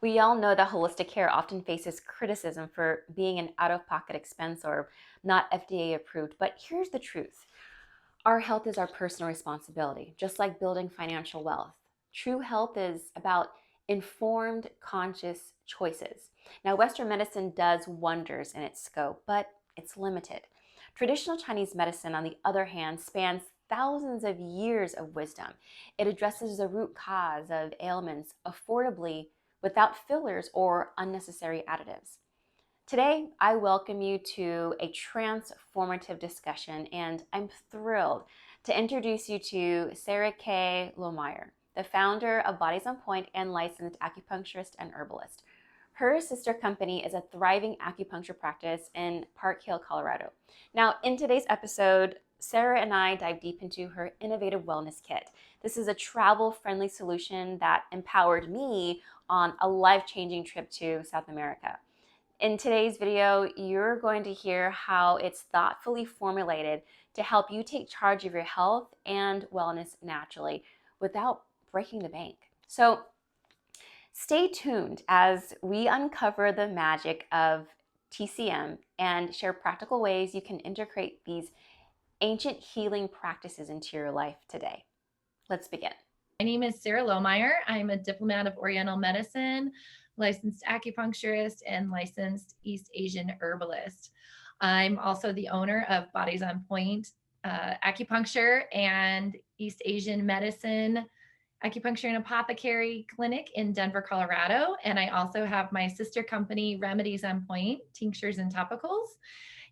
We all know that holistic care often faces criticism for being an out-of-pocket expense or not FDA approved, but here's the truth. Our health is our personal responsibility, just like building financial wealth. True health is about informed, conscious choices. Now, Western medicine does wonders in its scope, but it's limited. Traditional Chinese medicine, on the other hand, spans thousands of years of wisdom. It addresses the root cause of ailments affordably without fillers or unnecessary additives. Today, I welcome you to a transformative discussion, and I'm thrilled to introduce you to Sara Kay Lohmeyer, the founder of Bodies on Point and licensed acupuncturist and herbalist. Her sister company is a thriving acupuncture practice in Park Hill, Colorado. Now, in today's episode, Sara and I dive deep into her innovative wellness kit. This is a travel-friendly solution that empowered me on a life-changing trip to South America. In today's video, you're going to hear how it's thoughtfully formulated to help you take charge of your health and wellness naturally without breaking the bank. So stay tuned as we uncover the magic of TCM and share practical ways you can integrate these ancient healing practices into your life today. Let's begin. My name is Sara Lohmeyer. I'm a diplomat of Oriental medicine, licensed acupuncturist, and licensed East Asian herbalist. I'm also the owner of Bodies on Point acupuncture and East Asian medicine acupuncture and apothecary clinic in Denver, Colorado. And I also have my sister company, Remedies on Point, tinctures and topicals.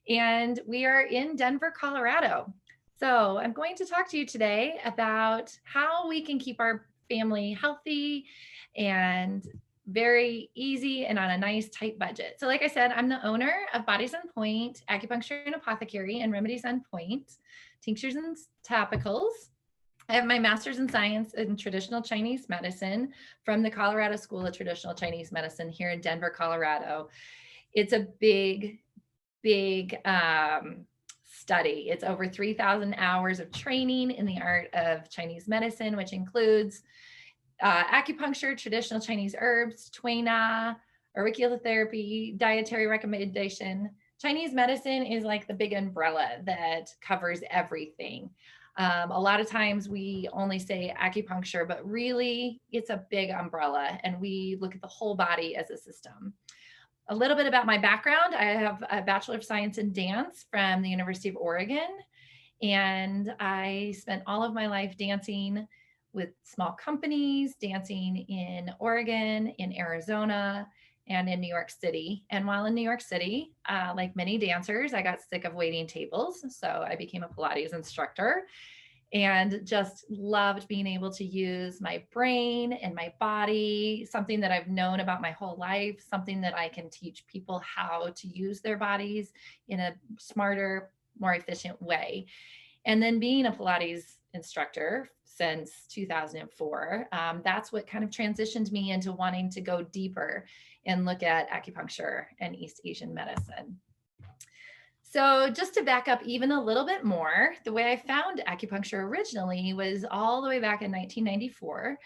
And we are in Denver, Colorado. So I'm going to talk to you today about how we can keep our family healthy and very easy and on a nice tight budget. So like I said, I'm the owner of Bodies on Point, acupuncture and apothecary, and Remedies on Point, tinctures and topicals. I have my master's in science in traditional Chinese medicine from the Colorado School of Traditional Chinese Medicine here in Denver, Colorado. It's a big study. It's over 3,000 hours of training in the art of Chinese medicine, which includes acupuncture, traditional Chinese herbs, Tui Na, auriculotherapy, dietary recommendation. Chinese medicine is like the big umbrella that covers everything. A lot of times we only say acupuncture, but really it's a big umbrella and we look at the whole body as a system. A little bit about my background. I have a Bachelor of Science in Dance from the University of Oregon, and I spent all of my life dancing with small companies, dancing in Oregon, in Arizona, and in New York City. And while in New York City, like many dancers, I got sick of waiting tables, so I became a Pilates instructor and just loved being able to use my brain and my body, something that I've known about my whole life, something that I can teach people how to use their bodies in a smarter, more efficient way. And then being a Pilates instructor since 2004, that's what kind of transitioned me into wanting to go deeper and look at acupuncture and East Asian medicine. So just to back up even a little bit more, the way I found acupuncture originally was all the way back in 1994.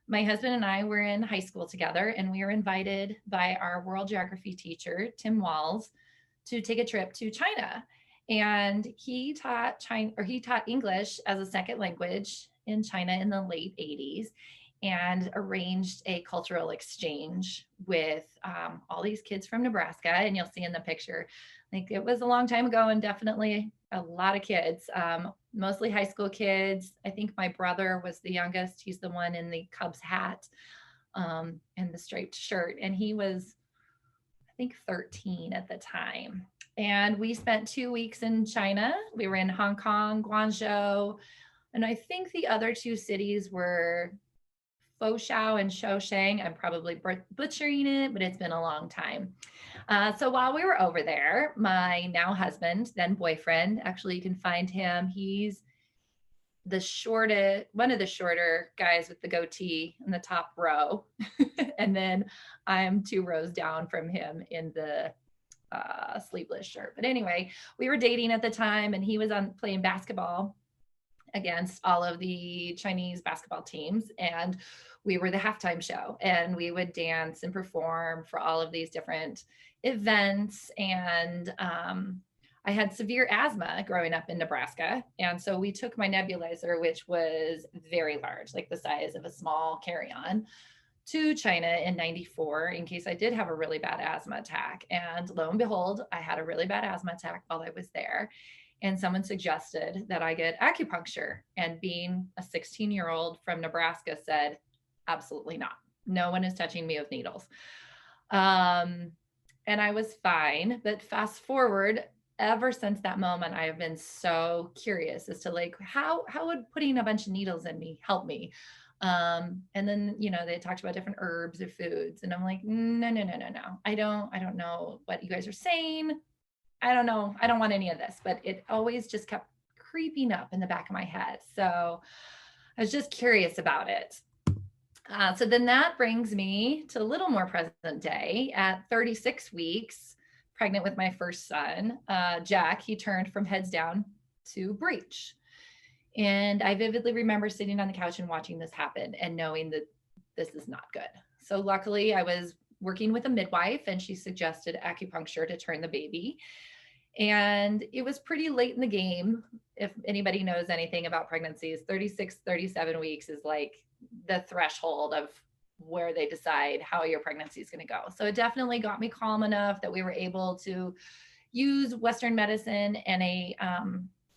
My husband and I were in high school together, and we were invited by our world geography teacher, Tim Walls, to take a trip to China. And he taught English as a second language in China in the late 80s and arranged a cultural exchange with all these kids from Nebraska. And you'll see in the picture, like it was a long time ago and definitely a lot of kids, mostly high school kids. I think my brother was the youngest. He's the one in the Cubs hat and the striped shirt. And he was, I think, 13 at the time. And we spent 2 weeks in China. We were in Hong Kong, Guangzhou, and I think the other two cities were Foshan and Shoushang. I'm probably butchering it, but it's been a long time. So while we were over there, my now husband, then boyfriend, actually you can find him. He's one of the shorter guys with the goatee in the top row. And then I'm 2 rows down from him in the sleeveless shirt. But anyway, we were dating at the time and he was playing basketball against all of the Chinese basketball teams. And we were the halftime show, and we would dance and perform for all of these different events. And I had severe asthma growing up in Nebraska. And so we took my nebulizer, which was very large, like the size of a small carry-on, to China in 94 in case I did have a really bad asthma attack. And lo and behold, I had a really bad asthma attack while I was there. And someone suggested that I get acupuncture. And being a 16-year-old from Nebraska said, absolutely not. No one is touching me with needles. And I was fine. But fast forward, ever since that moment, I have been so curious as to like, how would putting a bunch of needles in me help me? And then, they talked about different herbs or foods, and I'm like, no. I don't know what you guys are saying. I don't know. I don't want any of this, but it always just kept creeping up in the back of my head. So I was just curious about it. So then that brings me to a little more present day. At 36 weeks, pregnant with my first son, Jack, he turned from heads down to breech. And I vividly remember sitting on the couch and watching this happen and knowing that this is not good. So luckily I was working with a midwife, and she suggested acupuncture to turn the baby. And it was pretty late in the game. If anybody knows anything about pregnancies, 36, 37 weeks is like the threshold of where they decide how your pregnancy is going to go. So it definitely got me calm enough that we were able to use Western medicine and a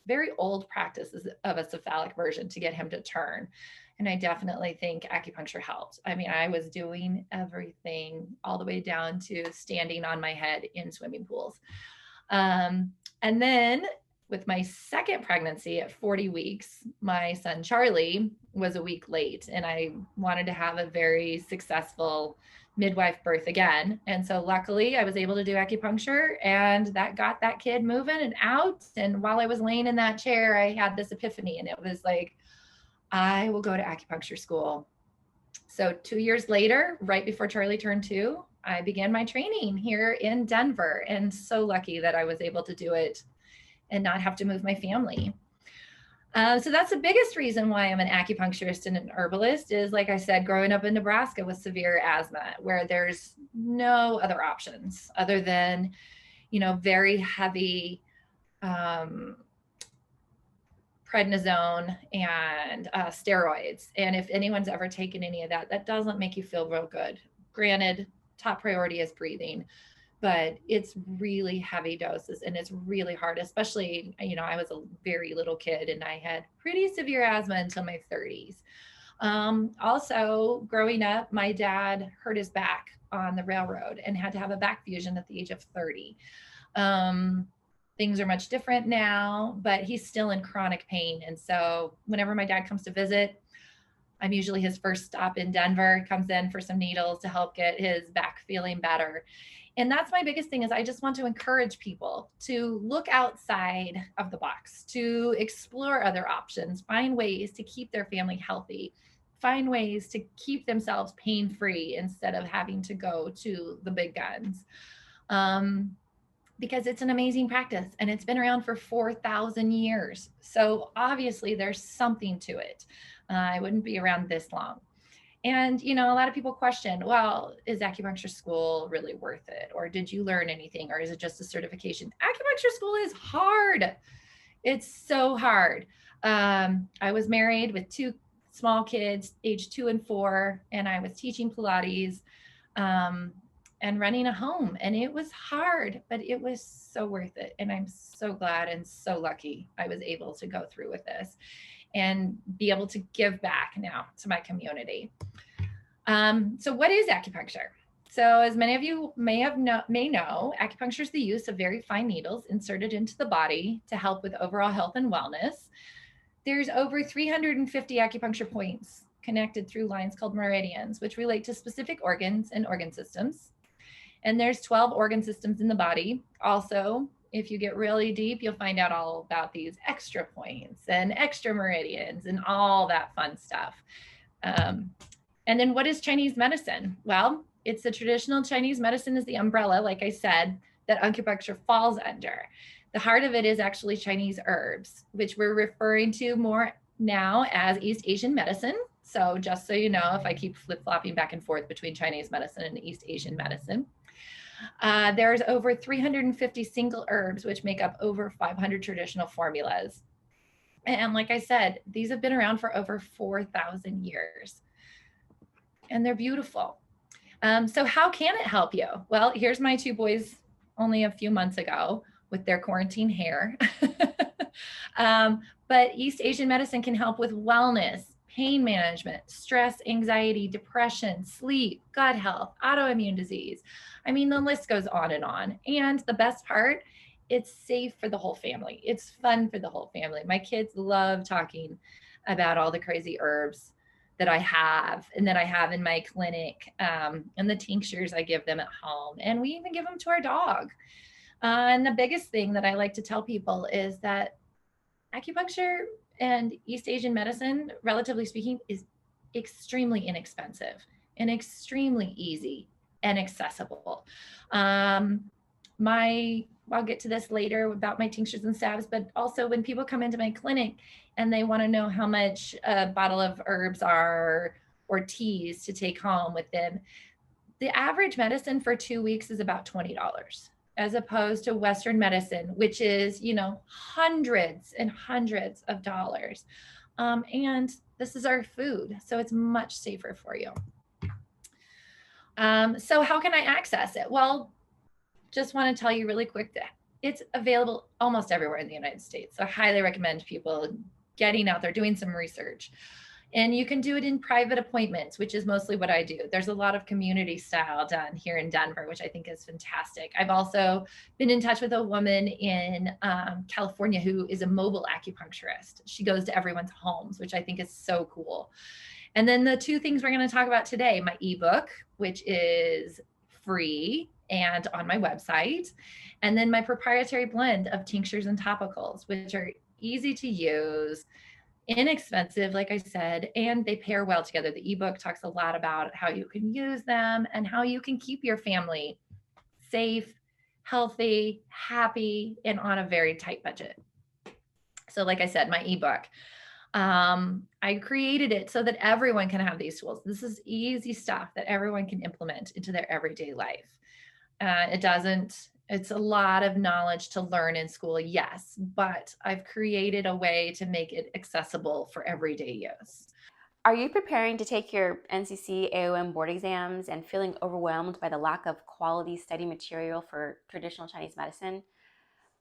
very old practice of a cephalic version to get him to turn. And I definitely think acupuncture helped. I mean, I was doing everything all the way down to standing on my head in swimming pools. And then with my second pregnancy at 40 weeks, my son Charlie was a week late, and I wanted to have a very successful midwife birth again. And so luckily I was able to do acupuncture, and that got that kid moving and out. And while I was laying in that chair, I had this epiphany, and it was like, I will go to acupuncture school. So 2 years later, right before Charlie turned 2, I began my training here in Denver, and so lucky that I was able to do it and not have to move my family. So that's the biggest reason why I'm an acupuncturist and an herbalist is, like I said, growing up in Nebraska with severe asthma, where there's no other options other than, very heavy prednisone and steroids. And if anyone's ever taken any of that, that doesn't make you feel real good. Granted, top priority is breathing, but it's really heavy doses, and it's really hard, especially, I was a very little kid and I had pretty severe asthma until my 30s. Also growing up, my dad hurt his back on the railroad and had to have a back fusion at the age of 30. Things are much different now, but he's still in chronic pain. And so whenever my dad comes to visit, I'm usually his first stop in Denver, comes in for some needles to help get his back feeling better. And that's my biggest thing is I just want to encourage people to look outside of the box, to explore other options, find ways to keep their family healthy, find ways to keep themselves pain-free instead of having to go to the big guns. Because it's an amazing practice and it's been around for 4,000 years. So obviously there's something to it. I wouldn't be around this long. And, a lot of people question, well, is acupuncture school really worth it? Or did you learn anything? Or is it just a certification? Acupuncture school is hard. It's so hard. I was married with 2 small kids, age 2 and 4, and I was teaching Pilates and running a home. And it was hard, but it was so worth it. And I'm so glad and so lucky I was able to go through with this and be able to give back now to my community. So what is acupuncture? So as many of you may know, acupuncture is the use of very fine needles inserted into the body to help with overall health and wellness. There's over 350 acupuncture points connected through lines called meridians, which relate to specific organs and organ systems. And there's 12 organ systems in the body. Also, if you get really deep, you'll find out all about these extra points and extra meridians and all that fun stuff. And then what is Chinese medicine? Well, it's the traditional Chinese medicine is the umbrella, like I said, that acupuncture falls under. The heart of it is actually Chinese herbs, which we're referring to more now as East Asian medicine. So just so you know, if I keep flip-flopping back and forth between Chinese medicine and East Asian medicine, there's over 350 single herbs, which make up over 500 traditional formulas. And like I said, these have been around for over 4,000 years, and they're beautiful. So how can it help you? Well, here's my two boys only a few months ago with their quarantine hair. But East Asian medicine can help with wellness, pain management, stress, anxiety, depression, sleep, gut health, autoimmune disease. I mean, the list goes on and on. And the best part, it's safe for the whole family. It's fun for the whole family. My kids love talking about all the crazy herbs that I have and that I have in my clinic, and the tinctures I give them at home. And we even give them to our dog. And the biggest thing that I like to tell people is that acupuncture and East Asian medicine, relatively speaking, is extremely inexpensive and extremely easy and accessible. I'll get to this later about my tinctures and salves, but also when people come into my clinic and they want to know how much a bottle of herbs are or teas to take home with them, the average medicine for 2 weeks is about $20, as opposed to Western medicine, which is, hundreds and hundreds of dollars. And this is our food, so it's much safer for you. So how can I access it? Well, just want to tell you really quick that it's available almost everywhere in the United States. So I highly recommend people getting out there, doing some research. And you can do it in private appointments, which is mostly what I do. There's a lot of community style done here in Denver, which I think is fantastic. I've also been in touch with a woman in California who is a mobile acupuncturist. She goes to everyone's homes, which I think is so cool. And then the two things we're going to talk about today, my ebook, which is free and on my website, and then my proprietary blend of tinctures and topicals, which are easy to use, inexpensive, like I said, and they pair well together. The ebook talks a lot about how you can use them and how you can keep your family safe, healthy, happy, and on a very tight budget. So like I said, my ebook, I created it so that everyone can have these tools. This is easy stuff that everyone can implement into their everyday life. It's a lot of knowledge to learn in school, yes, but I've created a way to make it accessible for everyday use. Are you preparing to take your NCC/AOM board exams and feeling overwhelmed by the lack of quality study material for traditional Chinese medicine?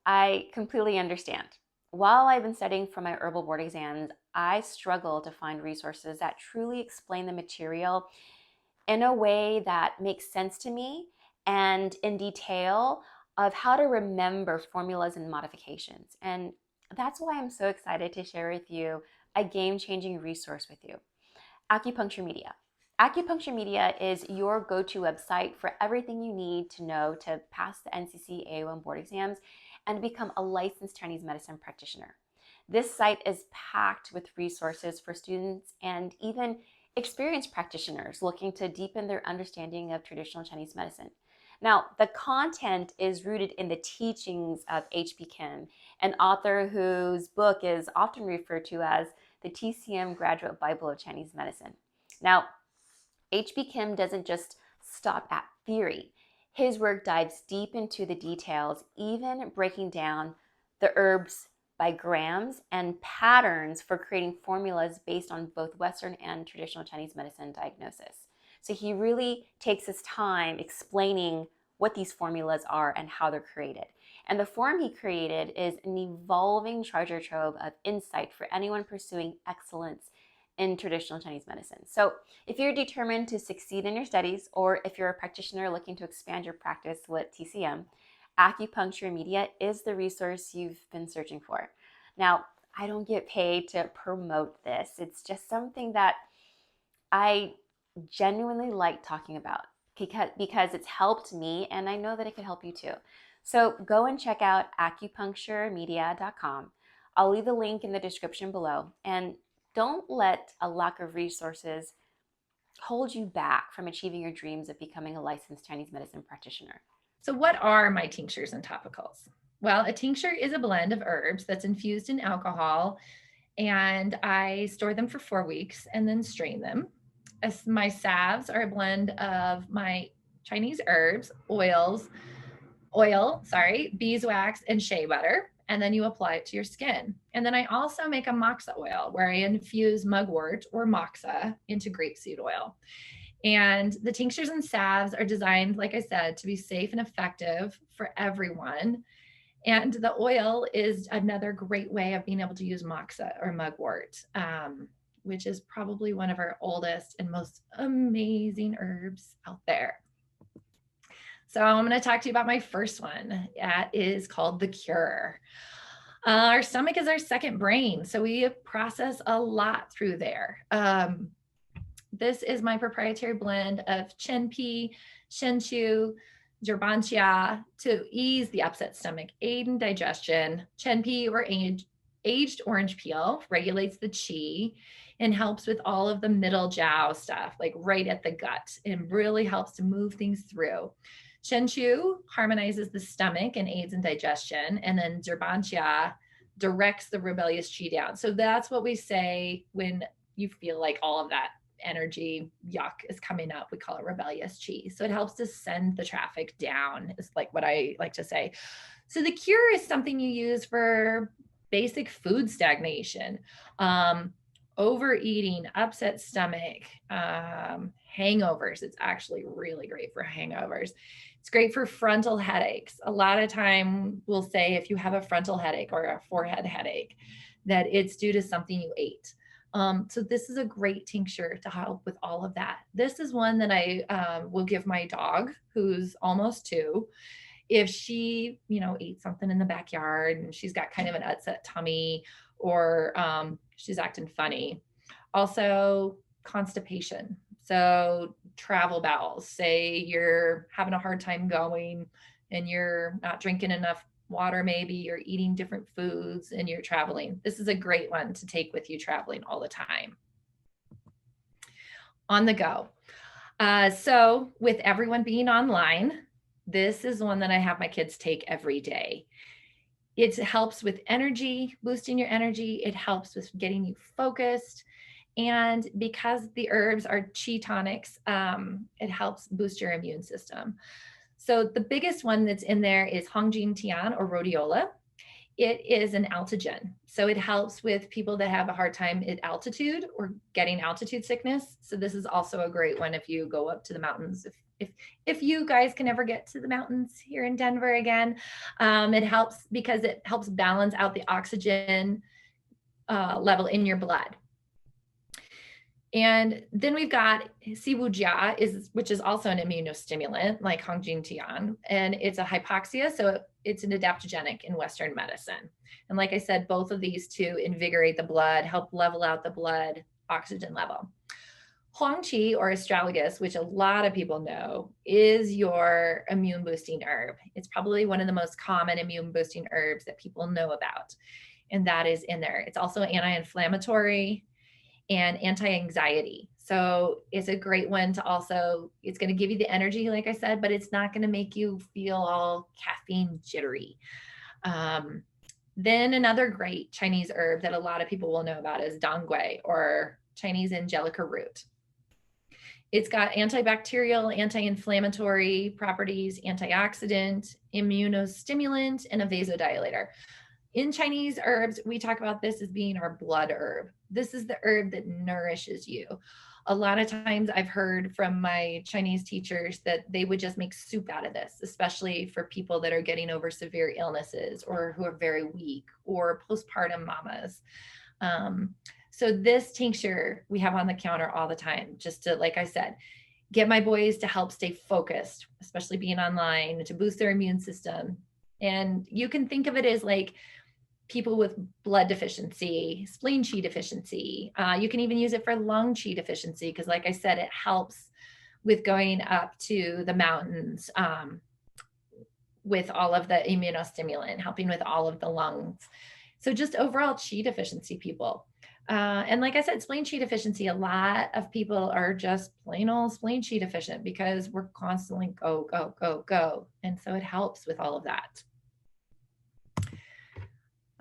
I completely understand. While I've been studying for my herbal board exams, I struggle to find resources that truly explain the material in a way that makes sense to me and in detail of how to remember formulas and modifications. And that's why I'm so excited to share with you a game-changing resource with you, Acupuncture Media. Acupuncture Media is your go-to website for everything you need to know to pass the NCC/AOM board exams and become a licensed Chinese medicine practitioner. This site is packed with resources for students and even experienced practitioners looking to deepen their understanding of traditional Chinese medicine. Now, the content is rooted in the teachings of H.B. Kim, an author whose book is often referred to as the TCM Graduate Bible of Chinese Medicine. Now, H.B. Kim doesn't just stop at theory. His work dives deep into the details, even breaking down the herbs by grams and patterns for creating formulas based on both Western and traditional Chinese medicine diagnosis. So he really takes his time explaining what these formulas are and how they're created. And the form he created is an evolving treasure trove of insight for anyone pursuing excellence in traditional Chinese medicine. So if you're determined to succeed in your studies, or if you're a practitioner looking to expand your practice with TCM, Acupuncture Media is the resource you've been searching for. Now, I don't get paid to promote this. It's just something that I genuinely like talking about because it's helped me, and I know that it could help you too. So go and check out acupuncturemedia.com. I'll leave the link in the description below, and don't let a lack of resources hold you back from achieving your dreams of becoming a licensed Chinese medicine practitioner. So what are my tinctures and topicals? Well, a tincture is a blend of herbs that's infused in alcohol and I store them for 4 weeks and then strain them. My salves are a blend of my Chinese herbs, beeswax, and shea butter. And then you apply it to your skin. And then I also make a moxa oil where I infuse mugwort or moxa into grapeseed oil. And the tinctures and salves are designed, like I said, to be safe and effective for everyone. And the oil is another great way of being able to use moxa or mugwort, which is probably one of our oldest and most amazing herbs out there. So I'm going to talk to you about my first one. That is called the Cure. Our stomach is our second brain, so we process a lot through there. This is my proprietary blend of Chenpi, Shenchu, Zerbantia to ease the upset stomach, aid in digestion. Chenpi, or aged orange peel, regulates the qi and helps with all of the middle jiao stuff, like right at the gut, and really helps to move things through. Shenchu harmonizes the stomach and aids in digestion, and then Zerbantia directs the rebellious qi down. So that's what we say when you feel like all of that energy yuck is coming up. We call it rebellious qi. So it helps to send the traffic down, is like what I like to say. So the Cure is something you use for basic food stagnation, overeating, upset stomach, hangovers. It's actually really great for hangovers. It's great for frontal headaches. A lot of time we'll say if you have a frontal headache or a forehead headache, that it's due to something you ate. So this is a great tincture to help with all of that. This is one that I will give my dog, who's almost 2. If she, ate something in the backyard and she's got kind of an upset tummy, or she's acting funny. Also, constipation. So travel bowels, say you're having a hard time going and you're not drinking enough water, maybe you're eating different foods and you're traveling. This is a great one to take with you traveling all the time. On the go. So with everyone being online, this is one that I have my kids take every day. It helps with energy, boosting your energy. It helps with getting you focused. And because the herbs are qi tonics, it helps boost your immune system. So the biggest one that's in there is Hongjin Tian, or rhodiola. It is an altigen. So it helps with people that have a hard time at altitude or getting altitude sickness. So this is also a great one if you go up to the mountains. If you guys can ever get to the mountains here in Denver again, it helps because it helps balance out the oxygen level in your blood. And then we've got Sibujia, which is also an immunostimulant like Hongjin Tian, and it's a hypoxia, so it's an adaptogenic in Western medicine. And like I said, both of these two invigorate the blood, help level out the blood oxygen level. Huangqi, or astragalus, which a lot of people know, is your immune boosting herb. It's probably one of the most common immune boosting herbs that people know about, and that is in there. It's also anti-inflammatory and anti-anxiety. So it's a great one to also, it's going to give you the energy, like I said, but it's not going to make you feel all caffeine jittery. Then another great Chinese herb that a lot of people will know about is dongui, or Chinese angelica root. It's got antibacterial, anti-inflammatory properties, antioxidant, immunostimulant, and a vasodilator. In Chinese herbs, we talk about this as being our blood herb. This is the herb that nourishes you. A lot of times I've heard from my Chinese teachers that they would just make soup out of this, especially for people that are getting over severe illnesses or who are very weak, or postpartum mamas. So this tincture we have on the counter all the time, just to, like I said, get my boys to help stay focused, especially being online, to boost their immune system. And you can think of it as like people with blood deficiency, spleen qi deficiency. You can even use it for lung qi deficiency, because like I said, it helps with going up to the mountains with all of the immunostimulant, helping with all of the lungs. So just overall qi deficiency people. And like I said, spleen qi deficiency, a lot of people are just plain old spleen qi deficient because we're constantly go, go, go, go. And so it helps with all of that.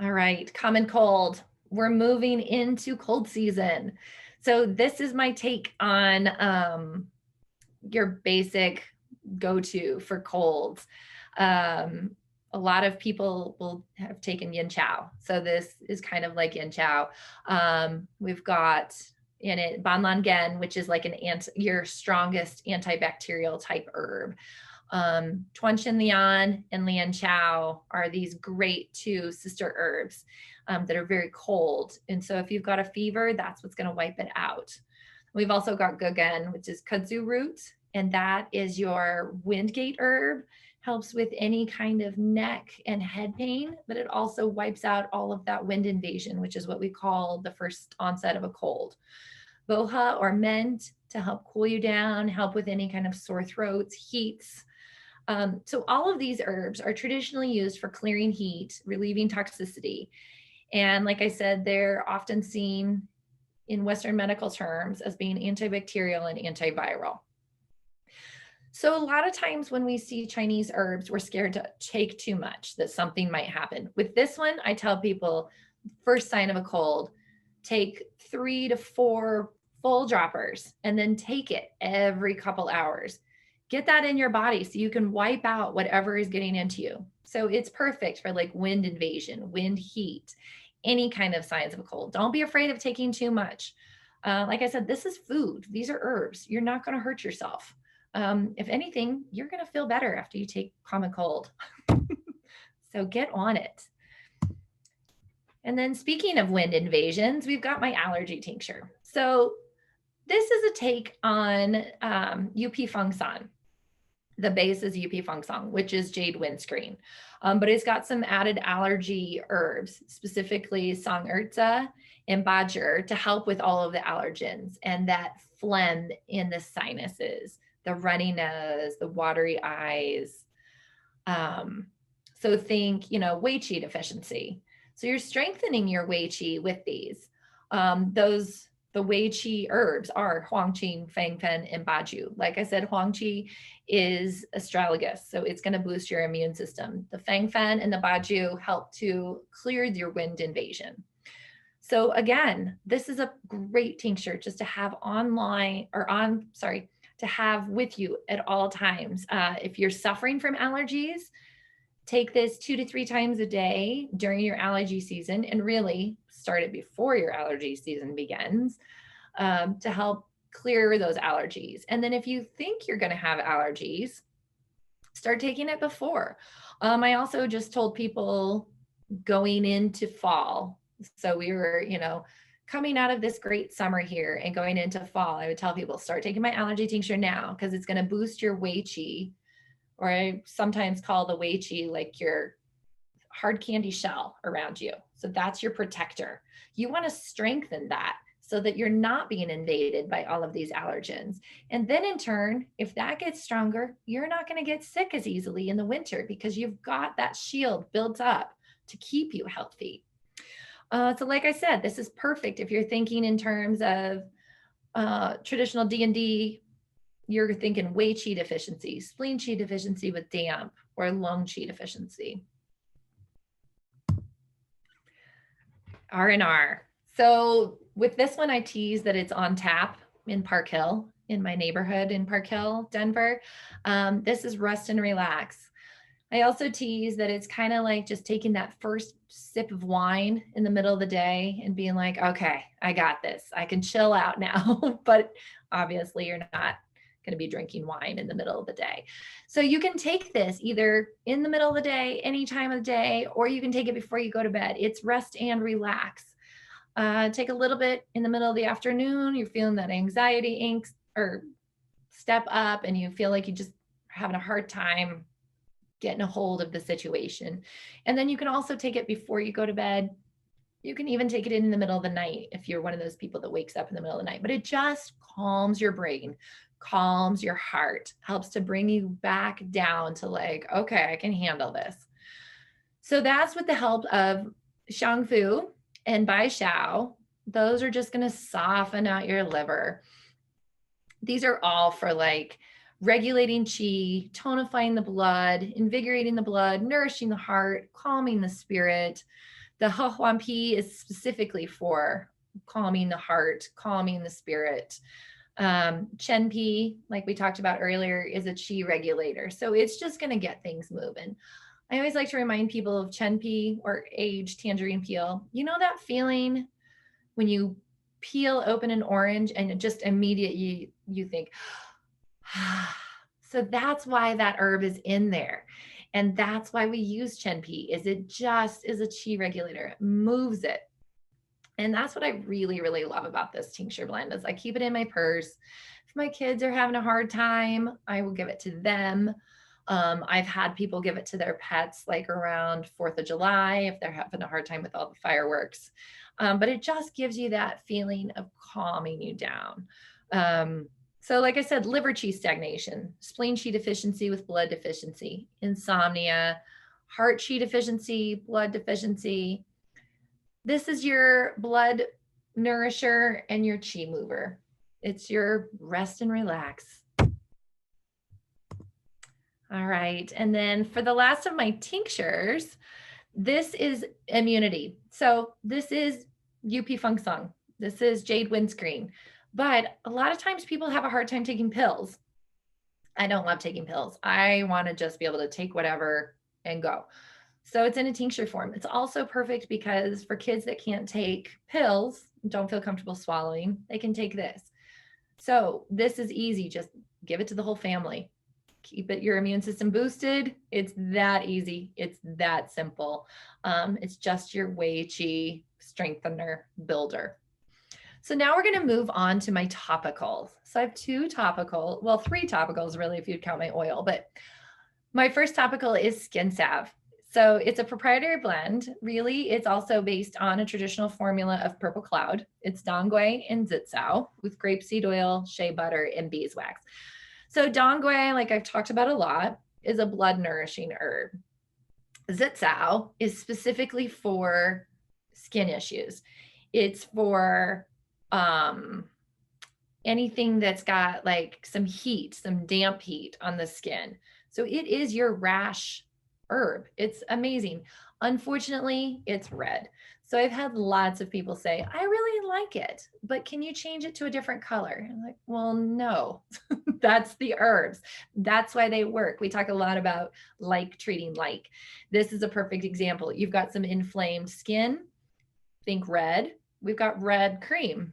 All right, common cold. we're moving into cold season. So this is my take on your basic go-to for colds. A lot of people will have taken yin chow. So this is kind of like yin chow. We've got in it banlan gen, which is like your strongest antibacterial type herb. Tuan Shin Lian and Lian Chow are these great two sister herbs that are very cold. And so if you've got a fever, that's what's going to wipe it out. We've also got Gogen, which is kudzu root, and that is your Windgate herb. Helps with any kind of neck and head pain, but it also wipes out all of that wind invasion, which is what we call the first onset of a cold. Boha or Ment to help cool you down, help with any kind of sore throats, heats. So all of these herbs are traditionally used for clearing heat, relieving toxicity. And like I said, they're often seen in Western medical terms as being antibacterial and antiviral. So a lot of times when we see Chinese herbs, we're scared to take too much, that something might happen. With this one, I tell people, first sign of a cold, take 3 to 4 full droppers and then take it every couple hours. Get that in your body so you can wipe out whatever is getting into you. So it's perfect for like wind invasion, wind heat, any kind of signs of a cold. Don't be afraid of taking too much. Like I said, this is food. These are herbs. You're not going to hurt yourself. If anything, you're going to feel better after you take common cold. So get on it. And then speaking of wind invasions, we've got my allergy tincture. So this is a take on UP Feng San. The base is UP Feng San, which is jade windscreen. But it's got some added allergy herbs, specifically Sangurza and Bajir, to help with all of the allergens and that phlegm in the sinuses, the runny nose, the watery eyes. So think, Wei Qi deficiency. So you're strengthening your Wei Qi with these. The Wei Qi herbs are Huangqi, Fangfen, and Baju. Like I said, Huangqi is astragalus, so it's going to boost your immune system. The Fangfen and the Baju help to clear your wind invasion. So again, this is a great tincture just to have to have with you at all times. If you're suffering from allergies, take this 2 to 3 times a day during your allergy season, and really start it before your allergy season begins to help clear those allergies. And then if you think you're going to have allergies, start taking it before. I also just told people going into fall. So we were, coming out of this great summer here and going into fall, I would tell people, start taking my allergy tincture now, because it's going to boost your Wei Qi, or I sometimes call the Wei Qi like your hard candy shell around you. So that's your protector. You want to strengthen that so that you're not being invaded by all of these allergens. And then in turn, if that gets stronger, you're not going to get sick as easily in the winter because you've got that shield built up to keep you healthy. So like I said, this is perfect if you're thinking in terms of traditional D&D. You're thinking Wei Qi deficiency, spleen Qi deficiency with damp, or lung Qi deficiency. R&R. So with this one, I tease that it's on tap in Park Hill, in my neighborhood in Park Hill, Denver. This is Rest and Relax. I also tease that it's kind of like just taking that first sip of wine in the middle of the day and being like, okay, I got this. I can chill out now. But obviously you're not going to be drinking wine in the middle of the day. So you can take this either in the middle of the day, any time of the day, or you can take it before you go to bed. It's rest and relax. Take a little bit in the middle of the afternoon. You're feeling that anxiety angst or step up, and you feel like you just having a hard time getting a hold of the situation. And then you can also take it before you go to bed. You can even take it in the middle of the night if you're one of those people that wakes up in the middle of the night. But it just calms your brain, calms your heart, helps to bring you back down to like, okay, I can handle this. So that's with the help of Shang Fu and Bai Xiao. Those are just going to soften out your liver. These are all for like regulating qi, tonifying the blood, invigorating the blood, nourishing the heart, calming the spirit. The Huampi is specifically for calming the heart, calming the spirit. Chenpi, like we talked about earlier, is a chi regulator. So it's just going to get things moving. I always like to remind people of Chenpi or aged tangerine peel. You know that feeling when you peel open an orange and it just immediately you think, so that's why that herb is in there. And that's why we use Chenpi, is it just is a chi regulator. It moves it. And that's what I really, really love about this tincture blend is I keep it in my purse. If my kids are having a hard time, I will give it to them. I've had people give it to their pets like around 4th of July if they're having a hard time with all the fireworks. But it just gives you that feeling of calming you down. So like I said, liver qi stagnation, spleen qi deficiency with blood deficiency, insomnia, heart qi deficiency, blood deficiency. This is your blood nourisher and your chi mover. It's your rest and relax. All right. And then for the last of my tinctures, this is immunity. So this is UP Feng Sung. This is Jade Windscreen. But a lot of times people have a hard time taking pills. I don't love taking pills. I want to just be able to take whatever and go. So it's in a tincture form. It's also perfect because for kids that can't take pills, don't feel comfortable swallowing, they can take this. So this is easy. Just give it to the whole family. Keep your immune system boosted. It's that easy. It's that simple. It's just your Wei Qi strengthener builder. So now we're going to move on to my topicals. So I have three topicals really, if you count my oil, but my first topical is skin salve. So it's a proprietary blend. Really, it's also based on a traditional formula of purple cloud. It's dongui and zitzao with grapeseed oil, shea butter, and beeswax. So dongui, like I've talked about a lot, is a blood nourishing herb. Zitzao is specifically for skin issues. It's for anything that's got like some heat, some damp heat on the skin. So it is your rash herb. It's amazing. Unfortunately, it's red. So I've had lots of people say, I really like it, but can you change it to a different color? I'm like, well, no, that's the herbs. That's why they work. We talk a lot about like treating like. This is a perfect example. You've got some inflamed skin, think red. We've got red cream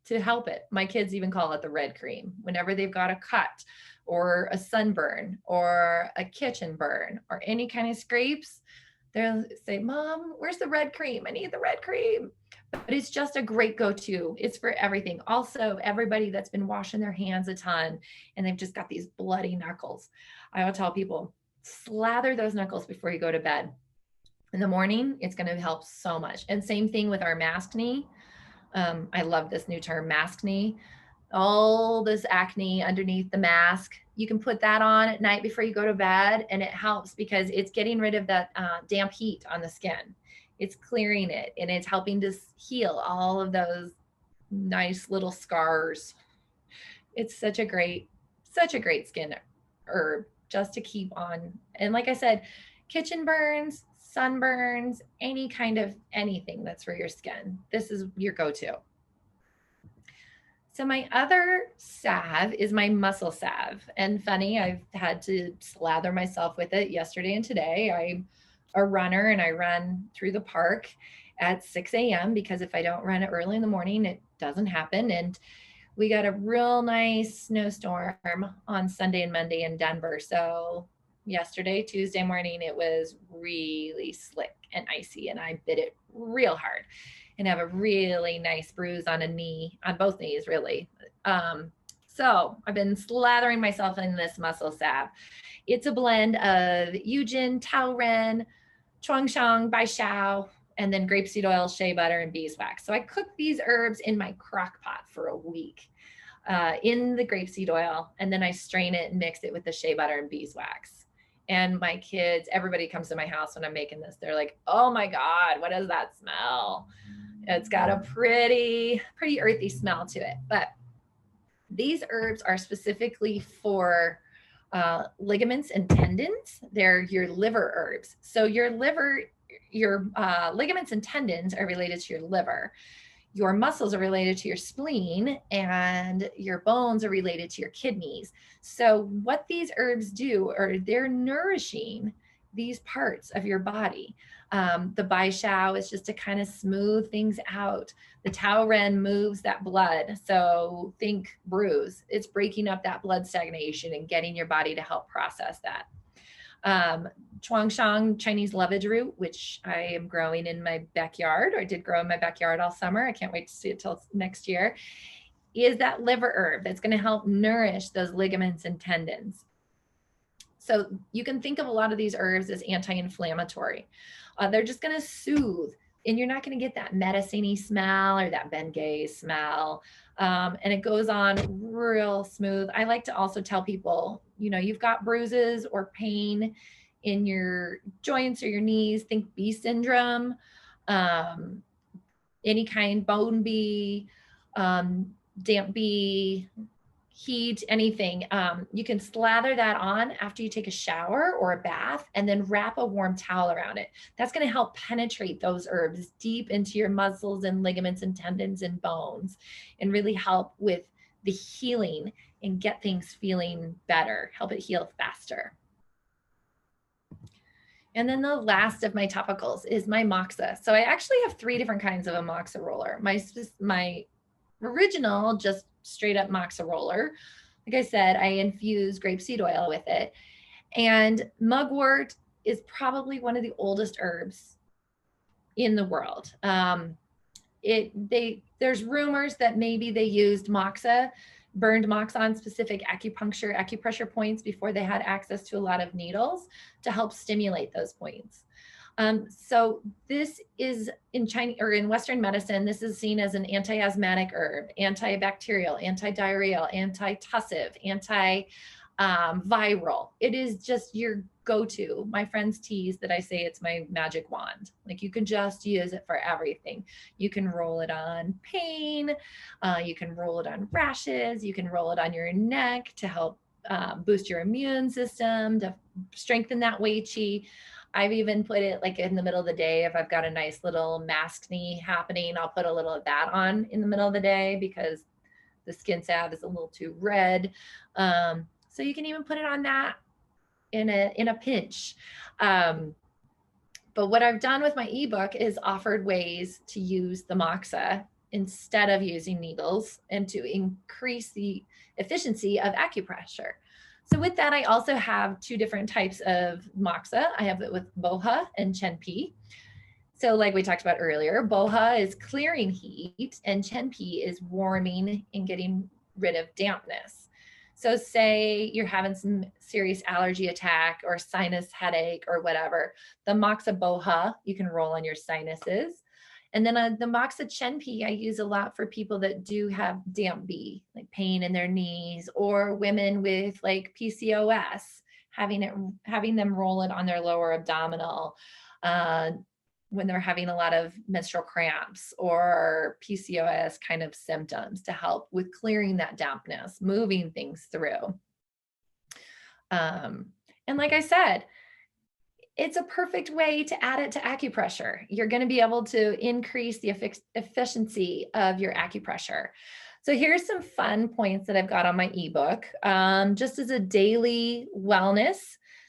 to help it. My kids even call it the red cream. Whenever they've got a cut or a sunburn or a kitchen burn or any kind of scrapes, they'll say, Mom, where's the red cream? I need the red cream. But it's just a great go-to. It's for everything. Also, everybody that's been washing their hands a ton and they've just got these bloody knuckles. I will tell people, slather those knuckles before you go to bed. In the morning, it's going to help so much. And same thing with our masked knee. I love this new term, masked knee. All this acne underneath the mask, you can put that on at night before you go to bed, and it helps because it's getting rid of that damp heat on the skin. It's clearing it, and it's helping to heal all of those nice little scars. It's such a great skin herb just to keep on. And like I said, kitchen burns, sunburns, any kind of anything that's for your skin, this is your go-to. So my other salve is my muscle salve. And funny, I've had to slather myself with it yesterday and today. I'm a runner and I run through the park at 6 a.m. because if I don't run it early in the morning, it doesn't happen. And we got a real nice snowstorm on Sunday and Monday in Denver. So yesterday, Tuesday morning, it was really slick and icy and I bit it real hard and have a really nice bruise on a knee, on both knees, really. So I've been slathering myself in this muscle salve. It's a blend of Yujin, Taoren, Chuangshan, Baishao, and then grapeseed oil, shea butter, and beeswax. So I cook these herbs in my crock pot for a week in the grapeseed oil, and then I strain it and mix it with the shea butter and beeswax. And my kids, everybody comes to my house when I'm making this. They're like, oh my God, what does that smell? It's got a pretty earthy smell to it. But these herbs are specifically for ligaments and tendons. They're your liver herbs. So your liver your ligaments and tendons are related to your liver. Your muscles are related to your spleen, and your bones are related to your kidneys. So what these herbs do, or they're nourishing these parts of your body. The Bai Shao is just to kind of smooth things out. The Tao Ren moves that blood. So think bruise. It's breaking up that blood stagnation and getting your body to help process that. Chuangshan Chinese lovage root, which I am growing in my backyard, or I did grow in my backyard all summer. I can't wait to see it till next year. Is that liver herb that's going to help nourish those ligaments and tendons. So you can think of a lot of these herbs as anti-inflammatory. They're just going to soothe, and you're not going to get that medicine-y smell or that Bengay smell. And it goes on real smooth. I like to also tell people, you know, you've got bruises or pain in your joints or your knees, think bee syndrome, any kind, bone bee, damp bee, heat, anything. You can slather that on after you take a shower or a bath, and then wrap a warm towel around it. That's going to help penetrate those herbs deep into your muscles and ligaments and tendons and bones, and really help with the healing and get things feeling better, help it heal faster. And then the last of my topicals is my moxa. So I actually have 3 different kinds of a moxa roller. My original, just straight up moxa roller. Like I said, I infuse grapeseed oil with it. And mugwort is probably one of the oldest herbs in the world. There's rumors that maybe they used moxa, burned moxa on specific acupressure points before they had access to a lot of needles to help stimulate those points. So this is in China, or in Western medicine, this is seen as an anti-asthmatic herb, antibacterial, anti-diarrheal, anti-tussive, anti-viral. It is just your go-to. My friends tease that I say it's my magic wand. Like, you can just use it for everything. You can roll it on pain. You can roll it on rashes. You can roll it on your neck to help boost your immune system, to strengthen that Wei Qi. I've even put it like in the middle of the day. If I've got a nice little mask knee happening, I'll put a little of that on in the middle of the day because the skin salve is a little too red. So you can even put it on that in a pinch. But what I've done with my ebook is offered ways to use the moxa instead of using needles, and to increase the efficiency of acupressure. So with that, I also have 2 different types of moxa. I have it with boha and chenpi. So like we talked about earlier, boha is clearing heat, and chenpi is warming and getting rid of dampness. So say you're having some serious allergy attack or sinus headache or whatever, the moxa boha, you can roll on your sinuses. And then the moxa chenpi I use a lot for people that do have damp bee, like pain in their knees, or women with like PCOS, having them roll it on their lower abdominal when they're having a lot of menstrual cramps or PCOS kind of symptoms, to help with clearing that dampness, moving things through. And like I said, it's a perfect way to add it to acupressure. You're going to be able to increase the efficiency of your acupressure. So here's some fun points that I've got on my ebook. Just as a daily wellness,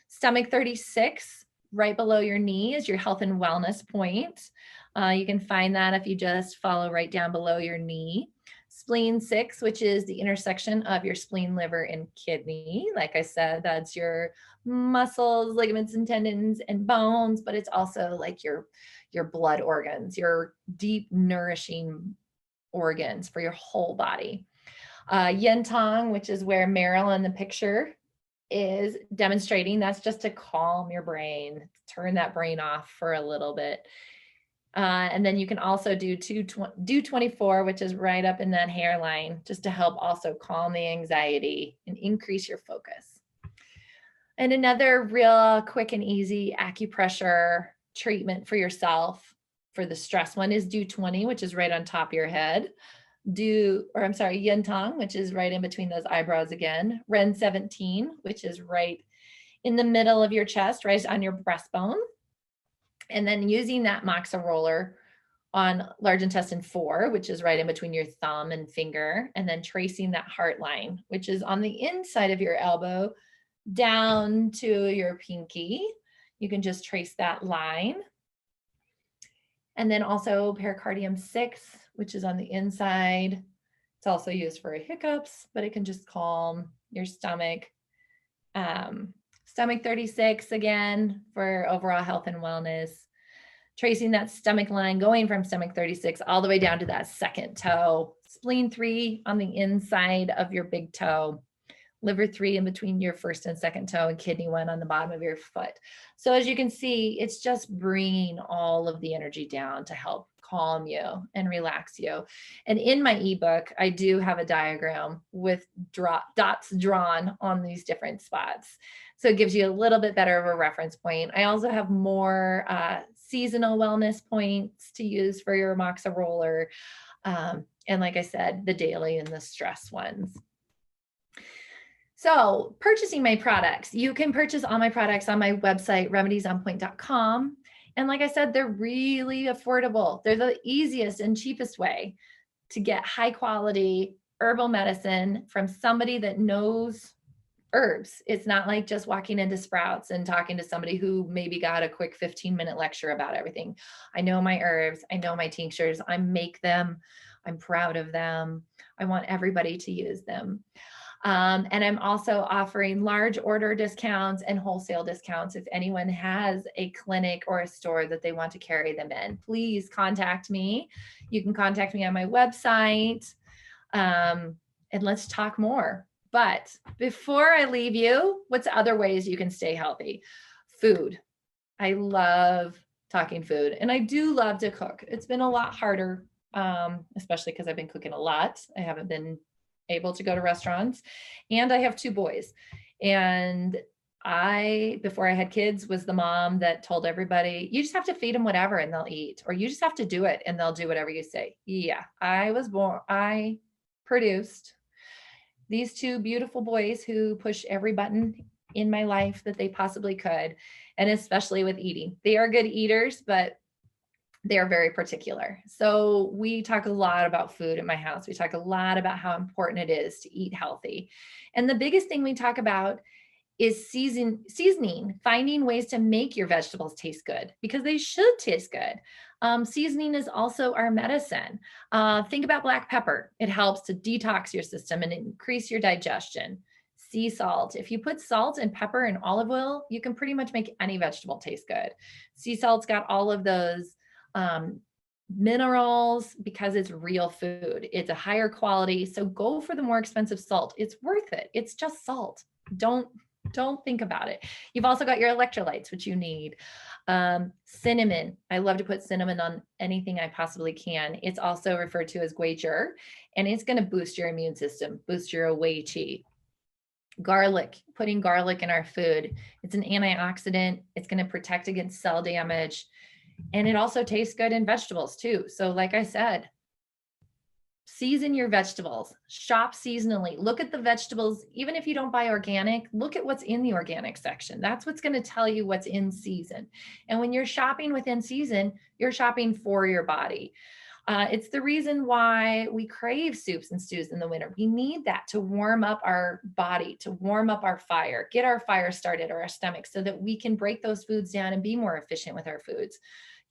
stomach 36, right below your knee, is your health and wellness point. You can find that if you just follow right down below your knee. Spleen 6, which is the intersection of your spleen, liver, and kidney. Like I said, that's your muscles, ligaments, and tendons, and bones, but it's also like your blood organs, your deep nourishing organs for your whole body. Yin Tong, which is where Meryl in the picture is demonstrating, that's just to calm your brain, turn that brain off for a little bit. And then you can also do 24, which is right up in that hairline, just to help also calm the anxiety and increase your focus. And another real quick and easy acupressure treatment for yourself for the stress one is do 20, which is right on top of your head. Yin Tong, which is right in between those eyebrows again. Ren 17, which is right in the middle of your chest, right on your breastbone. And then using that moxa roller on large intestine 4, which is right in between your thumb and finger, and then tracing that heart line, which is on the inside of your elbow down to your pinky. You can just trace that line. And then also pericardium 6, which is on the inside. It's also used for hiccups, but it can just calm your stomach. Stomach 36, again, for overall health and wellness. Tracing that stomach line, going from stomach 36 all the way down to that second toe. Spleen 3 on the inside of your big toe. Liver 3 in between your first and second toe, and kidney 1 on the bottom of your foot. So as you can see, it's just bringing all of the energy down to help calm you and relax you. And in my ebook, I do have a diagram with dots drawn on these different spots. So it gives you a little bit better of a reference point. I also have more seasonal wellness points to use for your moxa roller. And like I said, the daily and the stress ones. So purchasing my products, you can purchase all my products on my website, remediesonpoint.com. And like I said, they're really affordable. They're the easiest and cheapest way to get high quality herbal medicine from somebody that knows herbs. It's not like just walking into Sprouts and talking to somebody who maybe got a quick 15-minute lecture about everything. I know my herbs. I know my tinctures. I make them. I'm proud of them. I want everybody to use them. And I'm also offering large order discounts and wholesale discounts. If anyone has a clinic or a store that they want to carry them in, please contact me. You can contact me on my website, and let's talk more. But before I leave you, what's other ways you can stay healthy? Food. I love talking food, and I do love to cook. It's been a lot harder, especially because I've been cooking a lot. I haven't been able to go to restaurants, and I have 2 boys. And I, before I had kids, was the mom that told everybody, you just have to feed them whatever and they'll eat, or you just have to do it and they'll do whatever you say. Yeah, I produced these 2 beautiful boys who push every button in my life that they possibly could. And especially with eating, they are good eaters, but they are very particular. So we talk a lot about food in my house. We talk a lot about how important it is to eat healthy. And the biggest thing we talk about is seasoning, finding ways to make your vegetables taste good, because they should taste good. Seasoning is also our medicine. Think about black pepper. It helps to detox your system and increase your digestion. Sea salt. If you put salt and pepper and olive oil, you can pretty much make any vegetable taste good. Sea salt's got all of those minerals because it's real food. It's a higher quality. So go for the more expensive salt. It's worth it. It's just salt. Don't think about it. You've also got your electrolytes, which you need. Cinnamon. I love to put cinnamon on anything I possibly can. It's also referred to as gui zhi, and it's going to boost your immune system, boost your wei qi. Garlic, putting garlic in our food. It's an antioxidant. It's going to protect against cell damage. And it also tastes good in vegetables too. So like I said, season your vegetables, shop seasonally, look at the vegetables. Even if you don't buy organic, look at what's in the organic section. That's what's going to tell you what's in season. And when you're shopping within season, you're shopping for your body. It's the reason why we crave soups and stews in the winter. We need that to warm up our body, to warm up our fire, get our fire started or our stomach so that we can break those foods down and be more efficient with our foods.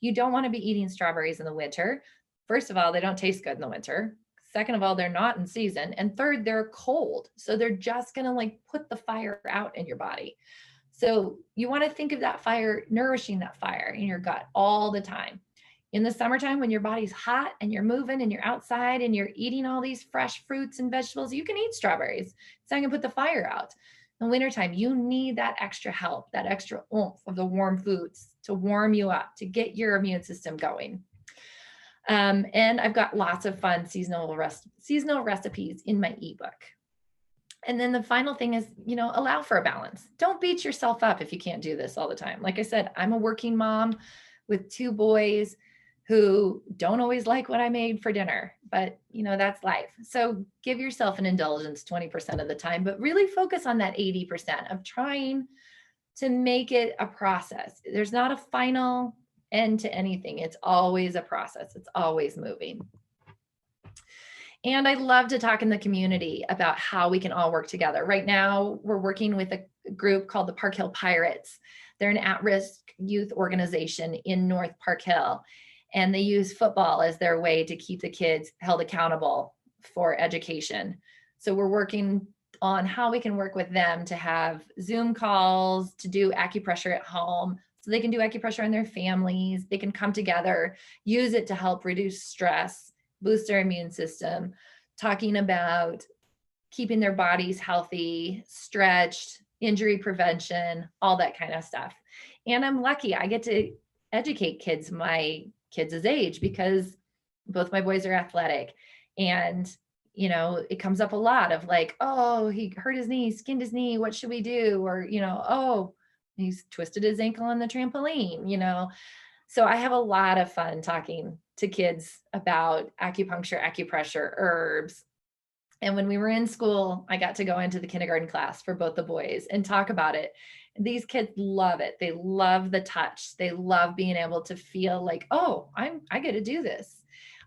You don't want to be eating strawberries in the winter. First of all, they don't taste good in the winter. Second of all, they're not in season. And third, they're cold. So they're just going to like put the fire out in your body. So you want to think of that fire, nourishing that fire in your gut all the time. In the summertime, when your body's hot and you're moving and you're outside and you're eating all these fresh fruits and vegetables, you can eat strawberries. It's not going to put the fire out. In the wintertime, you need that extra help, that extra oomph of the warm foods to warm you up, to get your immune system going. And I've got lots of fun seasonal recipes in my ebook. And then the final thing is, allow for a balance. Don't beat yourself up if you can't do this all the time. Like I said, I'm a working mom with 2 boys who don't always like what I made for dinner, but that's life. So give yourself an indulgence 20% of the time, but really focus on that 80% of trying to make it a process. There's not a final end to anything. It's always a process. It's always moving. And I love to talk in the community about how we can all work together. Right now, we're working with a group called the Park Hill Pirates. They're an at-risk youth organization in North Park Hill, and they use football as their way to keep the kids held accountable for education. So we're working on how we can work with them to have Zoom calls, to do acupressure at home, so they can do acupressure on their families. They can come together, use it to help reduce stress, boost their immune system, talking about keeping their bodies healthy, stretched, injury prevention, all that kind of stuff. And I'm lucky I get to educate kids my kids' age, because both my boys are athletic. And it comes up a lot of like, oh, he hurt his knee, skinned his knee, what should we do? Or, oh, he's twisted his ankle on the trampoline. So I have a lot of fun talking to kids about acupuncture, acupressure, herbs. And when we were in school, I got to go into the kindergarten class for both the boys and talk about it. These kids love it. They love the touch. They love being able to feel like, oh, I get to do this.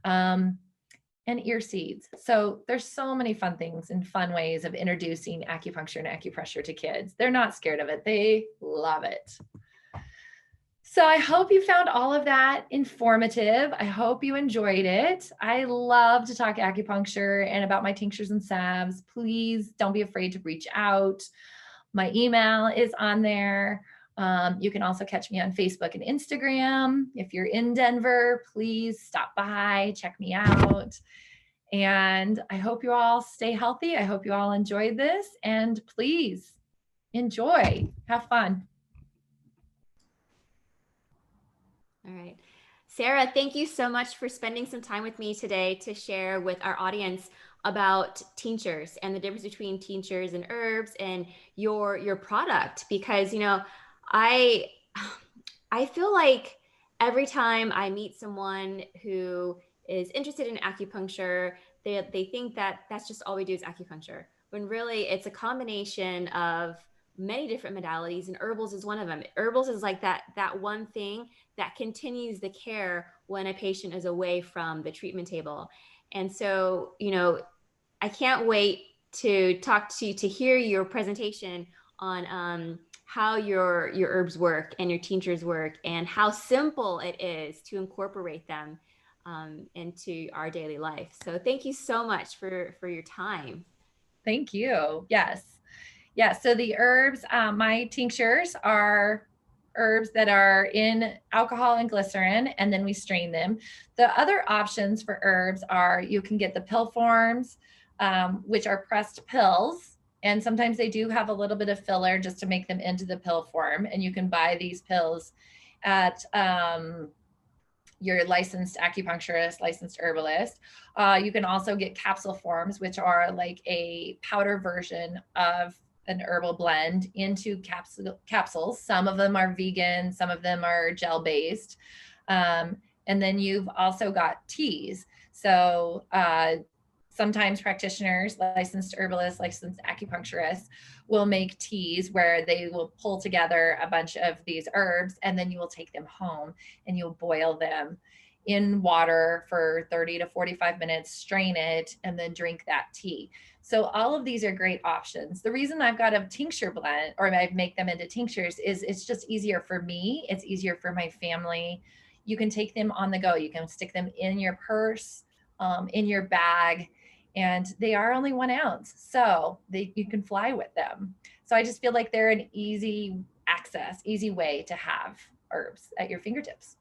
And ear seeds. So there's so many fun things and fun ways of introducing acupuncture and acupressure to kids. They're not scared of it. They love it. So I hope you found all of that informative. I hope you enjoyed it. I love to talk acupuncture and about my tinctures and salves. Please don't be afraid to reach out. My email is on there. You can also catch me on Facebook and Instagram. If you're in Denver, please stop by, check me out. And I hope you all stay healthy. I hope you all enjoyed this, and please enjoy, have fun. All right. Sara, thank you so much for spending some time with me today to share with our audience about tinctures and the difference between tinctures and herbs and your product. Because I I feel like every time I meet someone who is interested in acupuncture, they think that that's just all we do is acupuncture, when really it's a combination of many different modalities, and herbals is one of them. Herbals is like that one thing that continues the care when a patient is away from the treatment table. And so, I can't wait to talk to you, to hear your presentation on how your herbs work and your tinctures work, and how simple it is to incorporate them into our daily life. So thank you so much for your time. Thank you. Yes. Yeah. So the herbs, my tinctures are herbs that are in alcohol and glycerin, and then we strain them. The other options for herbs are, you can get the pill forms, which are pressed pills. And sometimes they do have a little bit of filler just to make them into the pill form. And you can buy these pills at your licensed acupuncturist, licensed herbalist. You can also get capsule forms, which are like a powder version of an herbal blend into capsules. Some of them are vegan, some of them are gel based. And then you've also got teas. So sometimes practitioners, licensed herbalists, licensed acupuncturists will make teas where they will pull together a bunch of these herbs, and then you will take them home and you'll boil them in water for 30 to 45 minutes, strain it, and then drink that tea. So all of these are great options. The reason I've got a tincture blend, or I make them into tinctures, is it's just easier for me. It's easier for my family. You can take them on the go. You can stick them in your purse, in your bag, and they are only 1 ounce. So you can fly with them. So I just feel like they're an easy access, easy way to have herbs at your fingertips.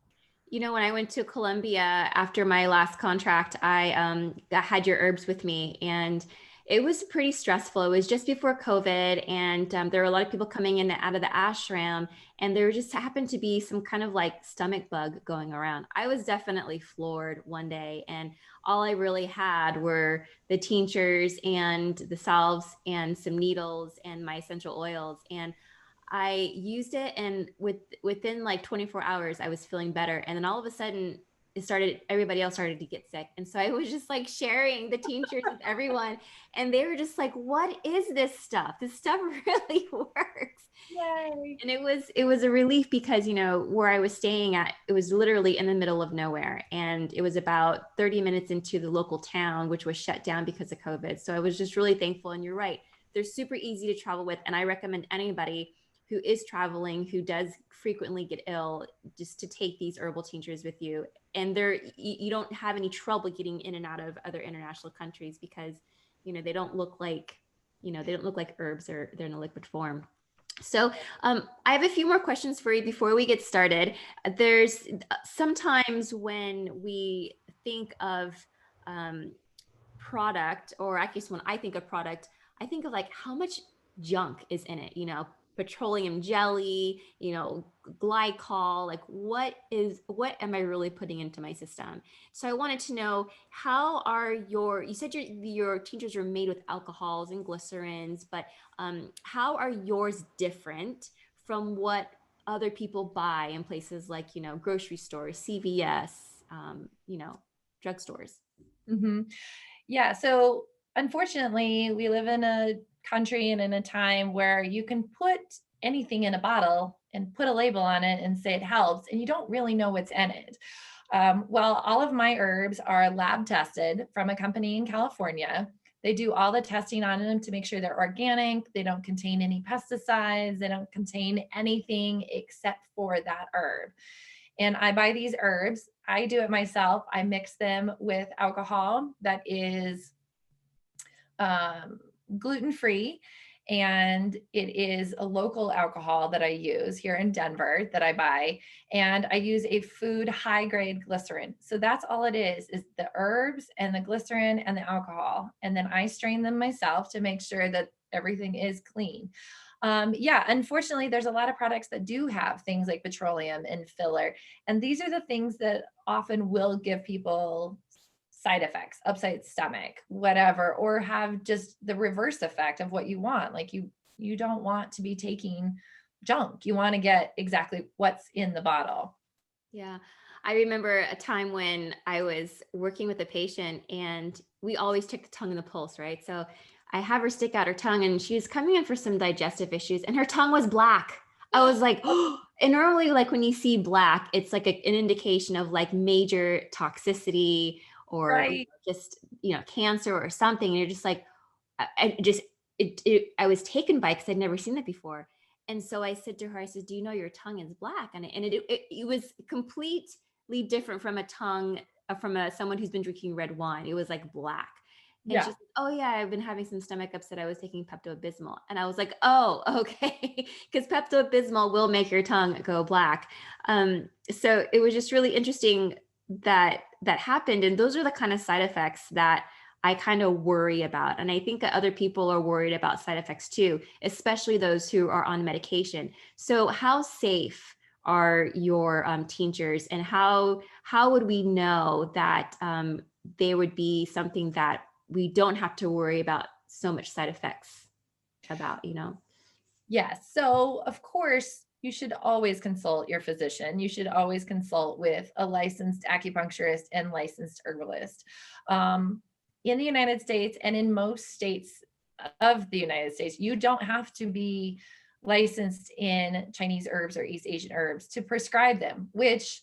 When I went to Colombia after my last contract, I had your herbs with me, and it was pretty stressful. It was just before COVID, and there were a lot of people coming in and out of the ashram, and there just happened to be some kind of like stomach bug going around. I was definitely floored one day, and all I really had were the tinctures and the salves and some needles and my essential oils. And I used it, and within like 24 hours, I was feeling better. And then all of a sudden, everybody else started to get sick. And so I was just like sharing the tinctures with everyone. And they were just like, what is this stuff? This stuff really works. Yay. And it was a relief because, where I was staying at, it was literally in the middle of nowhere. And it was about 30 minutes into the local town, which was shut down because of COVID. So I was just really thankful. And you're right, they're super easy to travel with. And I recommend anybody who is traveling, who does frequently get ill, just to take these herbal tinctures with you. And you don't have any trouble getting in and out of other international countries because, they don't look like, herbs, or they're in a liquid form. So I have a few more questions for you before we get started. There's sometimes when we think of product, or I guess when I think of product, I think of like how much junk is in it, petroleum jelly, glycol, like what am I really putting into my system? So I wanted to know, how are you said your tinctures are made with alcohols and glycerins, but how are yours different from what other people buy in places like, grocery stores, CVS, drugstores? Mm-hmm. Yeah. So unfortunately, we live in a country and in a time where you can put anything in a bottle and put a label on it and say it helps, and you don't really know what's in it. Well, all of my herbs are lab tested from a company in California. They do all the testing on them to make sure they're organic. They don't contain any pesticides. They don't contain anything except for that herb. And I buy these herbs. I do it myself. I mix them with alcohol that is gluten-free. And it is a local alcohol that I use here in Denver that I buy. And I use a food high grade glycerin. So that's all it is the herbs and the glycerin and the alcohol. And then I strain them myself to make sure that everything is clean. Yeah, unfortunately, there's a lot of products that do have things like petroleum and filler. And these are the things that often will give people side effects, upset stomach, whatever, or have just the reverse effect of what you want. Like you don't want to be taking junk. You want to get exactly what's in the bottle. Yeah. I remember a time when I was working with a patient, and we always check the tongue and the pulse, right? So I have her stick out her tongue, and she was coming in for some digestive issues, and her tongue was black. I was like, oh, and normally like when you see black, it's like an indication of like major toxicity, or Right. just, cancer or something. And you're just like, I was taken by, because I'd never seen that before. And so I said to her, I said, do you know your tongue is black? And it was completely different from a tongue, someone who's been drinking red wine. It was like black. And Yeah. she's like, oh yeah, I've been having some stomach upset. I was taking Pepto-Bismol. And I was like, oh, okay. Because Pepto-Bismol will make your tongue go black. So it was just really interesting that happened. And those are the kind of side effects that I kind of worry about. And I think that other people are worried about side effects too, especially those who are on medication. So how safe are your tinctures, and how would we know that they would be something that we don't have to worry about so much side effects about, Yes. So, of course, you should always consult your physician. You should always consult with a licensed acupuncturist and licensed herbalist. In the United States and in most states of the United States, you don't have to be licensed in Chinese herbs or East Asian herbs to prescribe them, which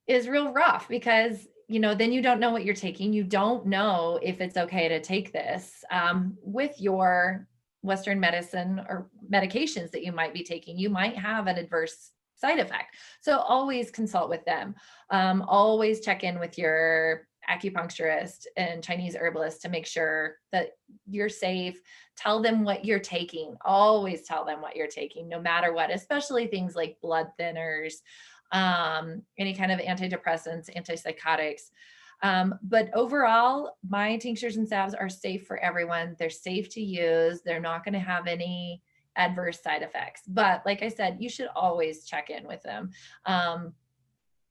is real rough because then you don't know what you're taking. You don't know if it's okay to take this with your Western medicine or medications that you might be taking. You might have an adverse side effect. So always consult with them. Always check in with your acupuncturist and Chinese herbalist to make sure that you're safe. Tell them what you're taking. Always tell them what you're taking, no matter what, especially things like blood thinners, any kind of antidepressants, antipsychotics. But overall, my tinctures and salves are safe for everyone. They're safe to use. They're not going to have any adverse side effects. But like I said, you should always check in with them.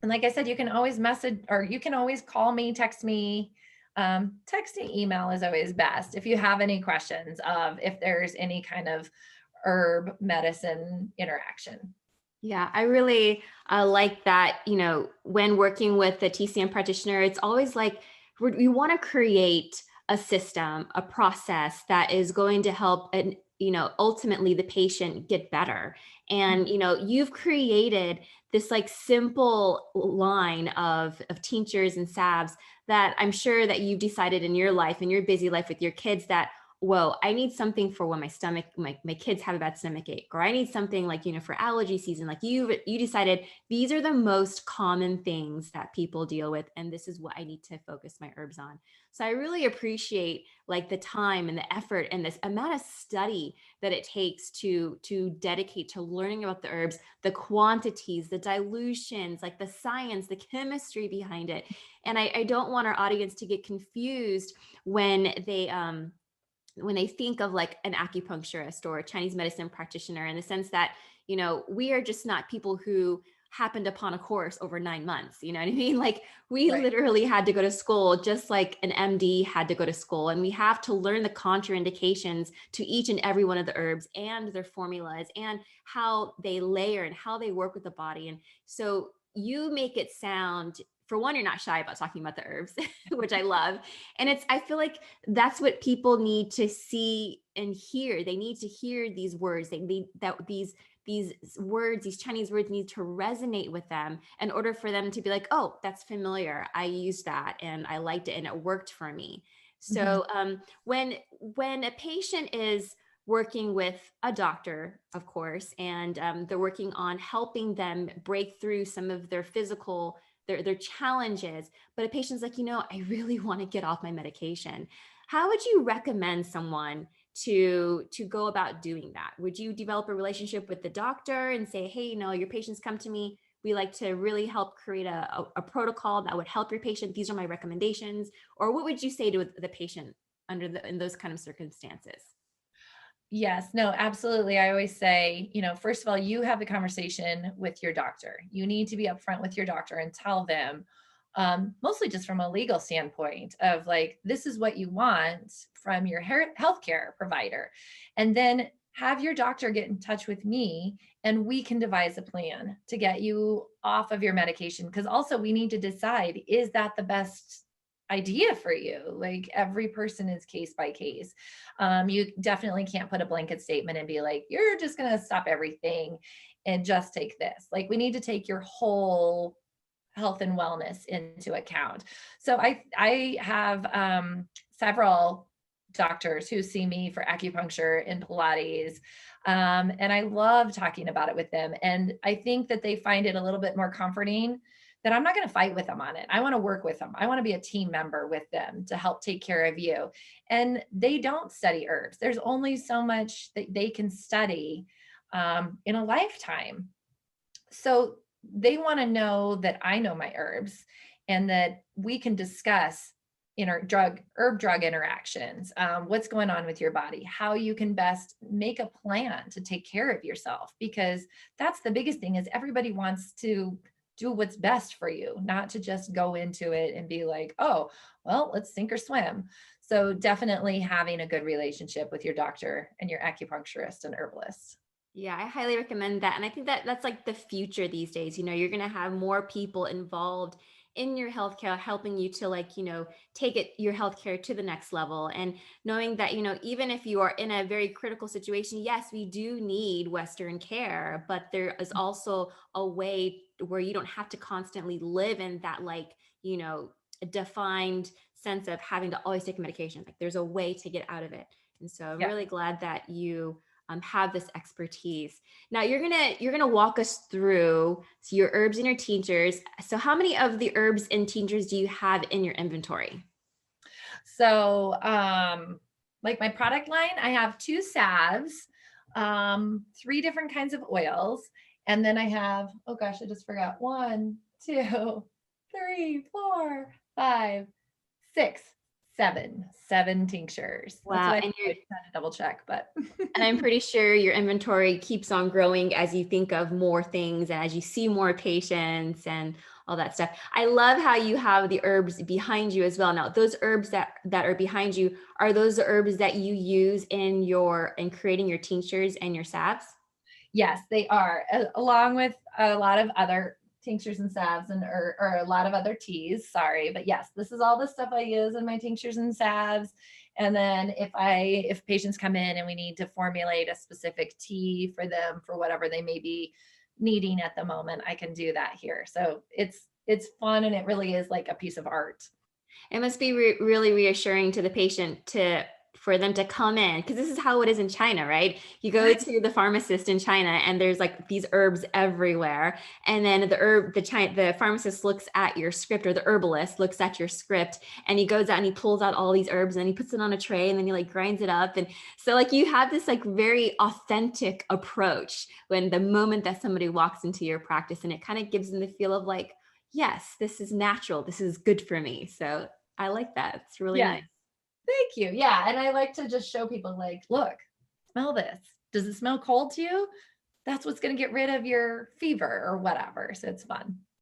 And like I said, you can always message, or you can always call me, text me. Texting, email is always best if you have any questions of if there's any kind of herb medicine interaction. Yeah, I really like that. When working with the TCM practitioner, it's always like we want to create a system, a process that is going to help, and ultimately the patient get better. And you've created this like simple line of tinctures and salves that I'm sure that you've decided in your life, in your busy life with your kids, that whoa, I need something for when my kids have a bad stomach ache, or I need something like, for allergy season. Like you decided these are the most common things that people deal with. And this is what I need to focus my herbs on. So I really appreciate like the time and the effort and this amount of study that it takes to dedicate to learning about the herbs, the quantities, the dilutions, like the science, the chemistry behind it. And I don't want our audience to get confused when they think of like an acupuncturist or a Chinese medicine practitioner, in the sense that, we are just not people who happened upon a course over 9 months. You know what I mean? Like we Right. literally had to go to school, just like an MD had to go to school. And we have to learn the contraindications to each and every one of the herbs and their formulas and how they layer and how they work with the body. And so you make it sound, for one, you're not shy about talking about the herbs, which I love. And I feel like that's what people need to see and hear. They need to hear these words. They need that these words, these Chinese words need to resonate with them in order for them to be like, oh, that's familiar. I used that and I liked it and it worked for me. Mhm. So when a patient is working with a doctor, of course, and they're working on helping them break through some of their physical their challenges, but a patient's like, I really want to get off my medication. How would you recommend someone to go about doing that? Would you develop a relationship with the doctor and say, hey, your patients come to me, we like to really help create a protocol that would help your patient, these are my recommendations? Or what would you say to the patient in those kind of circumstances? Yes, no, absolutely. I always say, first of all, you have the conversation with your doctor. You need to be upfront with your doctor and tell them, mostly just from a legal standpoint of like, this is what you want from your healthcare provider. And then have your doctor get in touch with me and we can devise a plan to get you off of your medication. Because also, we need to decide, is that the best idea for you? Like, every person is case by case. You definitely can't put a blanket statement and be like, you're just going to stop everything and just take this. Like, we need to take your whole health and wellness into account. So I have several doctors who see me for acupuncture and Pilates. And I love talking about it with them. And I think that they find it a little bit more comforting that I'm not going to fight with them on it. I want to work with them. I want to be a team member with them to help take care of you. And they don't study herbs. There's only so much that they can study in a lifetime. So they want to know that I know my herbs and that we can discuss herb drug interactions, what's going on with your body, how you can best make a plan to take care of yourself, because that's the biggest thing is everybody wants to do what's best for you, not to just go into it and be like, oh, well, let's sink or swim. So definitely having a good relationship with your doctor and your acupuncturist and herbalist. Yeah, I highly recommend that. And I think that that's like the future these days. You're going to have more people involved in your healthcare, helping you to like, take your healthcare to the next level. And knowing that, even if you are in a very critical situation, yes, we do need Western care, but there is also a way where you don't have to constantly live in that, like, defined sense of having to always take medication. Like there's a way to get out of it. And so I'm Yeah. really glad that you have this expertise. Now you're gonna walk us through your herbs and your tinctures. So how many of the herbs and tinctures do you have in your inventory? So, like my product line, I have two salves, three different kinds of oils, and then I have, oh gosh, I just forgot, one, two, three, four, five, six, seven tinctures. That's Wow, what I and always had to double check, but I'm pretty sure your inventory keeps on growing as you think of more things and as you see more patients and all that stuff. I love how you have the herbs behind you as well. Now, those herbs that are behind you, are those the herbs that you use in creating your tinctures and your salves? Yes, they are, along with a lot of other tinctures and salves and or a lot of other teas. Sorry, but yes, this is all the stuff I use in my tinctures and salves. And then if patients come in and we need to formulate a specific tea for them for whatever they may be needing at the moment, I can do that here. So it's fun, and it really is like a piece of art. It must be really reassuring to the patient to for them to come in, because this is how it is in China, right? You go Right. to the pharmacist in China and there's like these herbs everywhere, and then the pharmacist looks at your script, or the herbalist looks at your script, and he goes out and he pulls out all these herbs and then he puts it on a tray and then he like grinds it up. And so like you have this like very authentic approach when the moment that somebody walks into your practice, and it kind of gives them the feel of like, yes, this is natural, this is good for me. So I like that. It's really Yeah. nice. Thank you. Yeah. And I like to just show people, like, look, smell this. Does it smell cold to you? That's what's going to get rid of your fever or whatever. So it's fun.